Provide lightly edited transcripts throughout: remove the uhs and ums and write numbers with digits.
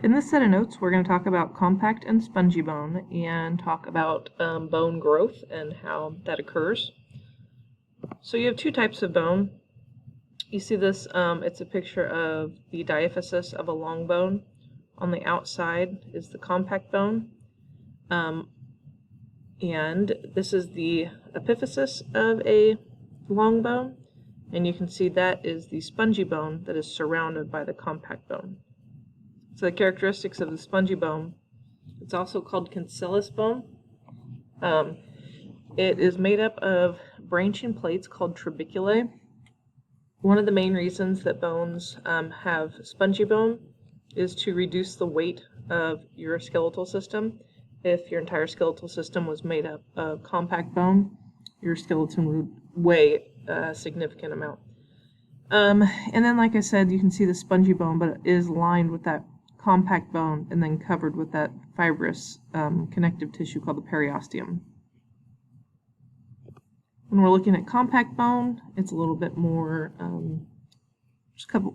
In this set of notes, we're going to talk about compact and spongy bone and talk about bone growth and how that occurs. So you have two types of bone. You see this, it's a picture of the diaphysis of a long bone. On the outside is the compact bone. And this is the epiphysis of a long bone. And you can see that is the spongy bone that is surrounded by the compact bone. So the characteristics of the spongy bone, it's also called cancellous bone. It is made up of branching plates called trabeculae. One of the main reasons that bones have spongy bone is to reduce the weight of your skeletal system. If your entire skeletal system was made up of compact bone, your skeleton would weigh a significant amount. And then, like I said, you can see the spongy bone, but it is lined with that compact bone and then covered with that fibrous connective tissue called the periosteum. When we're looking at compact bone, it's a little bit more,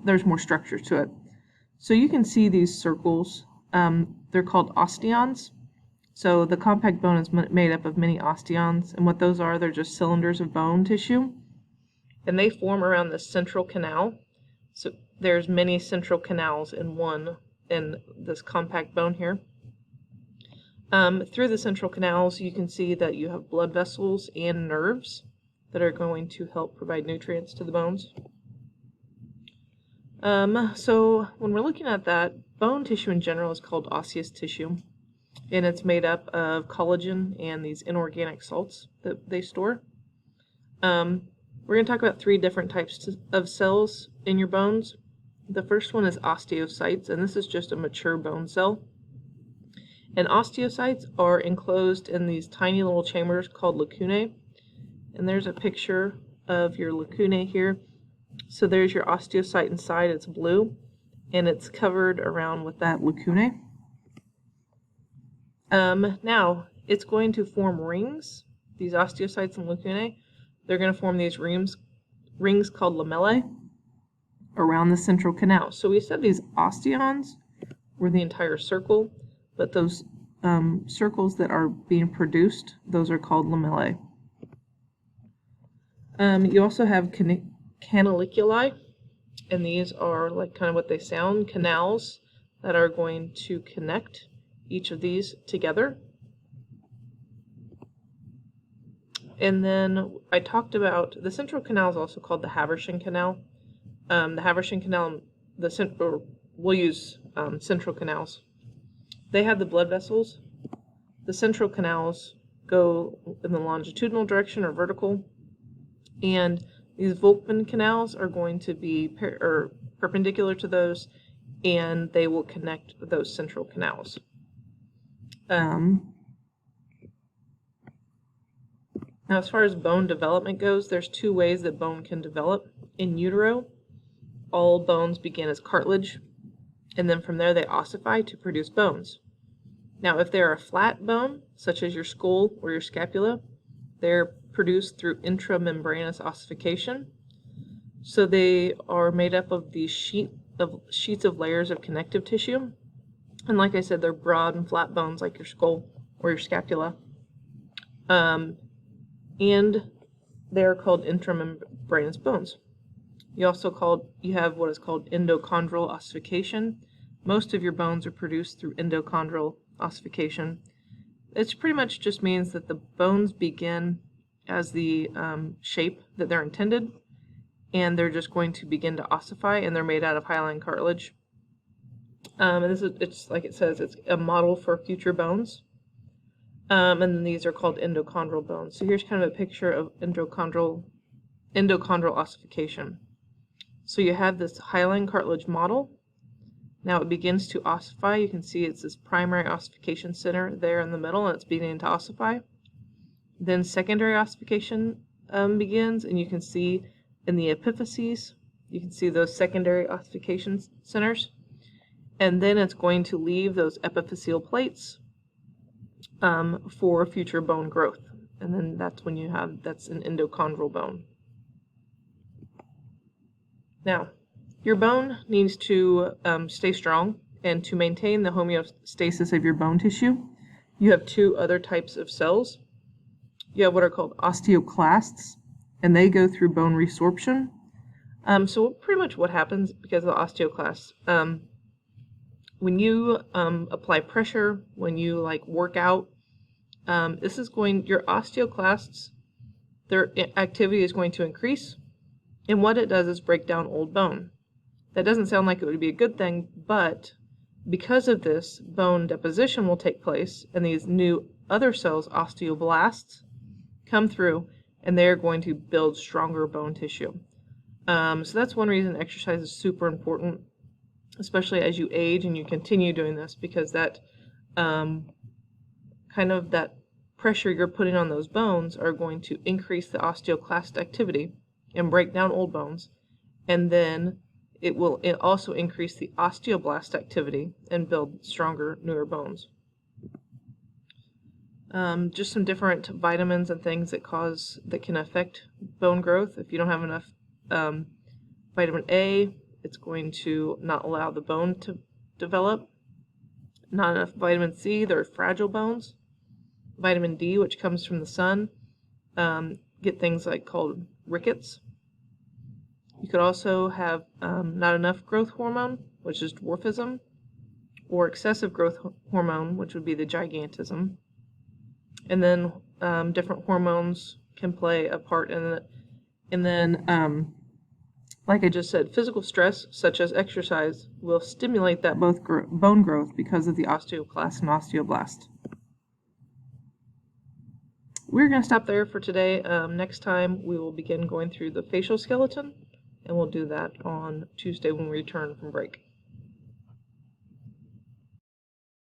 there's more structure to it. So you can see these circles, they're called osteons. So the compact bone is made up of many osteons, and what those are, they're just cylinders of bone tissue, and they form around the central canal. So there's many central canals in this compact bone here. Through the central canals, you can see that you have blood vessels and nerves that are going to help provide nutrients to the bones. So when we're looking at that, bone tissue in general is called osseous tissue, and it's made up of collagen and these inorganic salts that they store. We're going to talk about three different types of cells in your bones. The first one is osteocytes, and this is just a mature bone cell. And osteocytes are enclosed in these tiny little chambers called lacunae. And there's a picture of your lacunae here. So there's your osteocyte inside, it's blue, and it's covered around with that lacunae. Now, it's going to form rings, these osteocytes and lacunae. They're going to form these rings called lamellae around the central canal. So we said these osteons were the entire circle, but those circles that are being produced, those are called lamellae. You also have canaliculi, and these are like kind of what they sound, canals that are going to connect each of these together. And then I talked about the central canal is also called the Haversian canal. The Haversian canal, we'll use central canals. They have the blood vessels. The central canals go in the longitudinal direction or vertical, and these Volkmann canals are going to be perpendicular to those, and they will connect those central canals. Now, as far as bone development goes, there's two ways that bone can develop. In utero, all bones begin as cartilage, and then from there they ossify to produce bones. Now, if they're a flat bone, such as your skull or your scapula, they're produced through intramembranous ossification. So they are made up of these sheets of layers of connective tissue. And like I said, they're broad and flat bones like your skull or your scapula. And they're called intramembranous bones. You have what is called endochondral ossification. Most of your bones are produced through endochondral ossification. It pretty much just means that the bones begin as the shape that they're intended, and they're just going to begin to ossify, and they're made out of hyaline cartilage. And it's like it says, it's a model for future bones. And then these are called endochondral bones. So here's kind of a picture of endochondral ossification. So you have this hyaline cartilage model. Now it begins to ossify. You can see it's this primary ossification center there in the middle, and it's beginning to ossify. Then secondary ossification begins, and you can see in the epiphyses, you can see those secondary ossification centers. And then it's going to leave those epiphyseal plates for future bone growth. And then that's when that's an endochondral bone. Now, your bone needs to stay strong And to maintain the homeostasis of your bone tissue, you have two other types of cells. You have what are called osteoclasts, and they go through bone resorption. So pretty much what happens because of the osteoclasts, when you apply pressure, when you work out, your osteoclasts, their activity is going to increase, and what it does is break down old bone. That doesn't sound like it would be a good thing, but because of this, bone deposition will take place, and these new other cells, osteoblasts, come through, and they're going to build stronger bone tissue. So that's one reason exercise is super important, especially as you age and you continue doing this, because that that pressure you're putting on those bones are going to increase the osteoclast activity and break down old bones, and then it will also increase the osteoblast activity and build stronger, newer bones. Just some different vitamins and things that can affect bone growth. If you don't have enough vitamin A, it's going to not allow the bone to develop. Not enough vitamin C, they're fragile bones. Vitamin D, which comes from the sun, get things called rickets. You could also have not enough growth hormone, which is dwarfism, or excessive growth hormone, which would be the gigantism. And then different hormones can play a part in it. And then, like I just said, physical stress, such as exercise, will stimulate that bone growth because of the osteoclast and osteoblast. We're going to stop there for today. Next time, we will begin going through the facial skeleton, and we'll do that on Tuesday when we return from break.